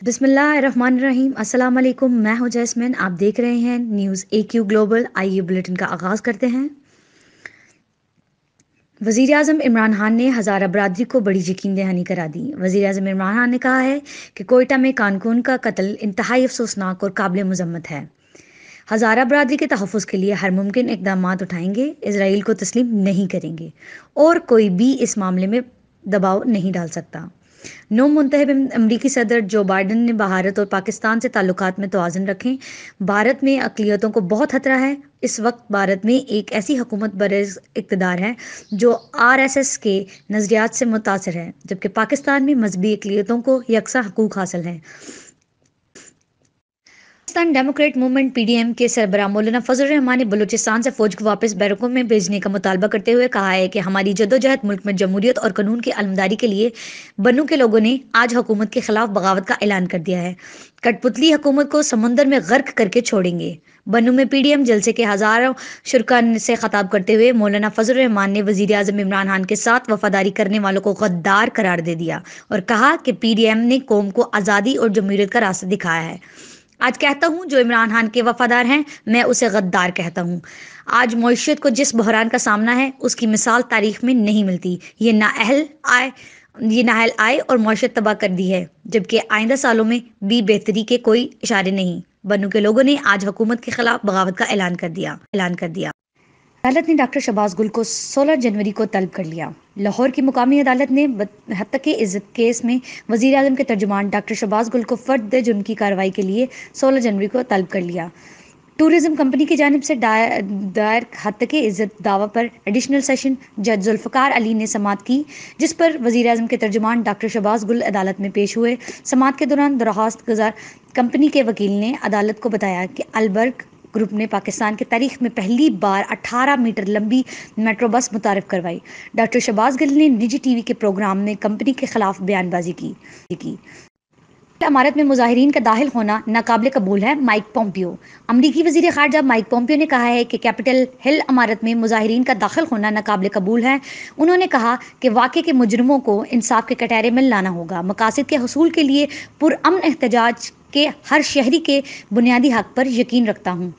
बिस्मिल्लाहिर्रहमानिर्रहीम। अस्सलाम वालेकुम। मैं हूं जैस्मिन। आप देख रहे हैं न्यूज़ AQ ग्लोबल। आइए बुलेटिन का आगाज़ करते हैं। वज़ीर आज़म इमरान खान ने हज़ारा बरादरी को बड़ी यकीन दहानी करा दी। वज़ीर आज़म इमरान खान ने कहा है कि कोयटा में कानकून का कत्ल इंतहाई अफसोसनाक और काबिल मज़म्मत है। हज़ारा बरादरी के तहफ़्फ़ुज़ के लिए हर मुमकिन इक़दामात उठाएंगे, इजराइल को तस्लीम नहीं करेंगे और कोई भी इस मामले में दबाव नहीं डाल सकता। नौ मुंतखब अमरीकी सदर जो बाइडन ने भारत और पाकिस्तान से ताल्लुकात में तवाज़ुन रखें। भारत में अक़लियतों को बहुत खतरा है। इस वक्त भारत में एक ऐसी हुकूमत बरइज़्ज़ इक़्तिदार है जो RSS के नज़रियात से मुतासिर है, जबकि पाकिस्तान में मजहबी अक़लियतों को यकसा हकूक़ हासिल हैं। पाकिस्तान डेमोक्रेट मूवमेंट PDM के सरबराह मौलाना फजल रहमान ने बलूचिस्तान से फ़ौज को वापस बैरकों में भेजने का मुतालबा करते हुए कहा है कि हमारी जद्दोजहद मुल्क में जमहूरियत और कानून की अलमदारी के लिए बन्नू के लोगों ने आज हुकूमत के खिलाफ बगावत का ऐलान कर दिया है। कठपुतली हुकूमत को समंदर में गर्क करके छोड़ेंगे। बन्नू में PDM जलसे के हज़ारों शुरका से खिताब करते हुए मौलाना फजल रहमान ने वज़ीर आज़म इमरान खान के साथ वफादारी करने वालों को गद्दार करार दे दिया और कहा कि PDM ने कौम को आज़ादी और जमहूरियत का रास्ता दिखाया है। आज कहता हूँ जो इमरान खान के वफादार हैं, मैं उसे गद्दार कहता हूँ। आज मईशत को जिस बहरान का सामना है उसकी मिसाल तारीख में नहीं मिलती। ये नाअहल आए और मईशत तबाह कर दी है, जबकि आइंदा सालों में भी बेहतरी के कोई इशारे नहीं। बन्नू के लोगों ने आज हुकूमत के खिलाफ बगावत का ऐलान कर दिया। अदालत ने डॉक्टर शहबाज गुल को 16 जनवरी को तलब कर लिया। लाहौर की मुकामी अदालत ने हत्या इज़्ज़त केस में वज़ीर आज़म के तर्जुमान डॉक्टर शहबाज गुल को फर्द जुर्म की कार्रवाई के लिए 16 जनवरी को तलब कर लिया। टूरिज्म कंपनी की जानिब से दायर हत्या इज़्ज़त दावा पर एडिशनल सेशन जज जुल्फ़िकार अली ने समाअत की, जिस पर वज़ीर आज़म के तर्जुमान डॉक्टर शहबाज गुल अदालत में पेश हुए। समाअत के दौरान दरख्वास्त गुज़ार कंपनी के वकील ने अदालत को बताया कि अलबर्ग ग्रुप ने पाकिस्तान की तारीख में पहली बार 18 मीटर लंबी मेट्रो बस मुतारिफ करवाई। डॉक्टर शहबाज गिल ने निजी TV के प्रोग्राम में कंपनी के खिलाफ बयानबाजी की। अमारत में मुजाहिरीन का दाखिल होना नाकाबिल कबूल है, माइक पोम्पियो। अमरीकी वज़ीर ख़ारजा माइक पोम्पियो ने कहा है कि कैपिटल हिल अमारत में मुजाहिरीन का दाखिल होना नाकाबिल कबूल है। उन्होंने कहा कि वाक़े के मुजरिमों को इंसाफ के कटहरे में लाना होगा। मकासद के हसूल के लिए पुरअमन एहतजाज के हर शहरी के बुनियादी हक पर यकीन रखता हूँ।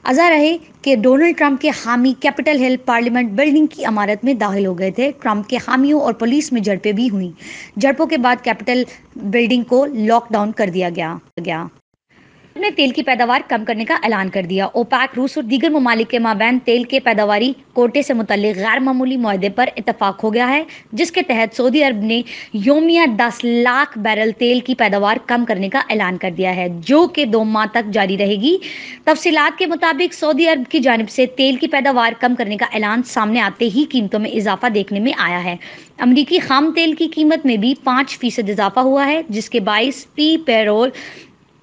अज़ा रहे कि डोनाल्ड ट्रंप के हामी कैपिटल हिल पार्लियामेंट बिल्डिंग की इमारत में दाखिल हो गए थे। ट्रंप के हामियों और पुलिस में झड़पें भी हुई। झड़पों के बाद कैपिटल बिल्डिंग को लॉकडाउन कर दिया गया। ने तेल की पैदावार कम करने का ऐलान कर दिया। ओपेक रूस और दीगर ममालिक के माबैन तेल के पैदावारी कोटे से मुतल्लिक गैर मामूली मुआहदे पर इतफाक हो गया है, जिसके तहत सऊदी अरब ने योमिया 10 लाख बैरल तेल की पैदावार कम करने का ऐलान कर दिया है, जो कि 2 माह तक जारी रहेगी। तफसीलात के मुताबिक सऊदी अरब की जानिब से तेल की पैदावार कम करने का ऐलान सामने आते ही कीमतों में इजाफा देखने में आया है। अमरीकी खाम तेल की कीमत में भी 5% इजाफा हुआ है, जिसके बाइस पी पेट्रोल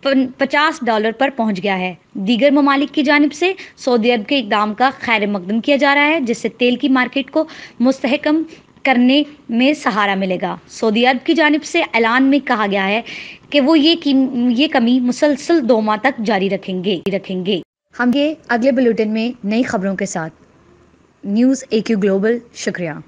$50 पर पहुंच गया है। दीगर ममालिक की जानिब से सऊदी अरब के इक़दाम का खैर मकदम किया जा रहा है, जिससे तेल की मार्केट को मुस्तहकम करने में सहारा मिलेगा। सऊदी अरब की जानिब से ऐलान में कहा गया है कि वो ये कमी मुसलसल 2 माह तक जारी रखेंगे। हम ये अगले बुलेटिन में नई खबरों के साथ। News AQ global. शुक्रिया।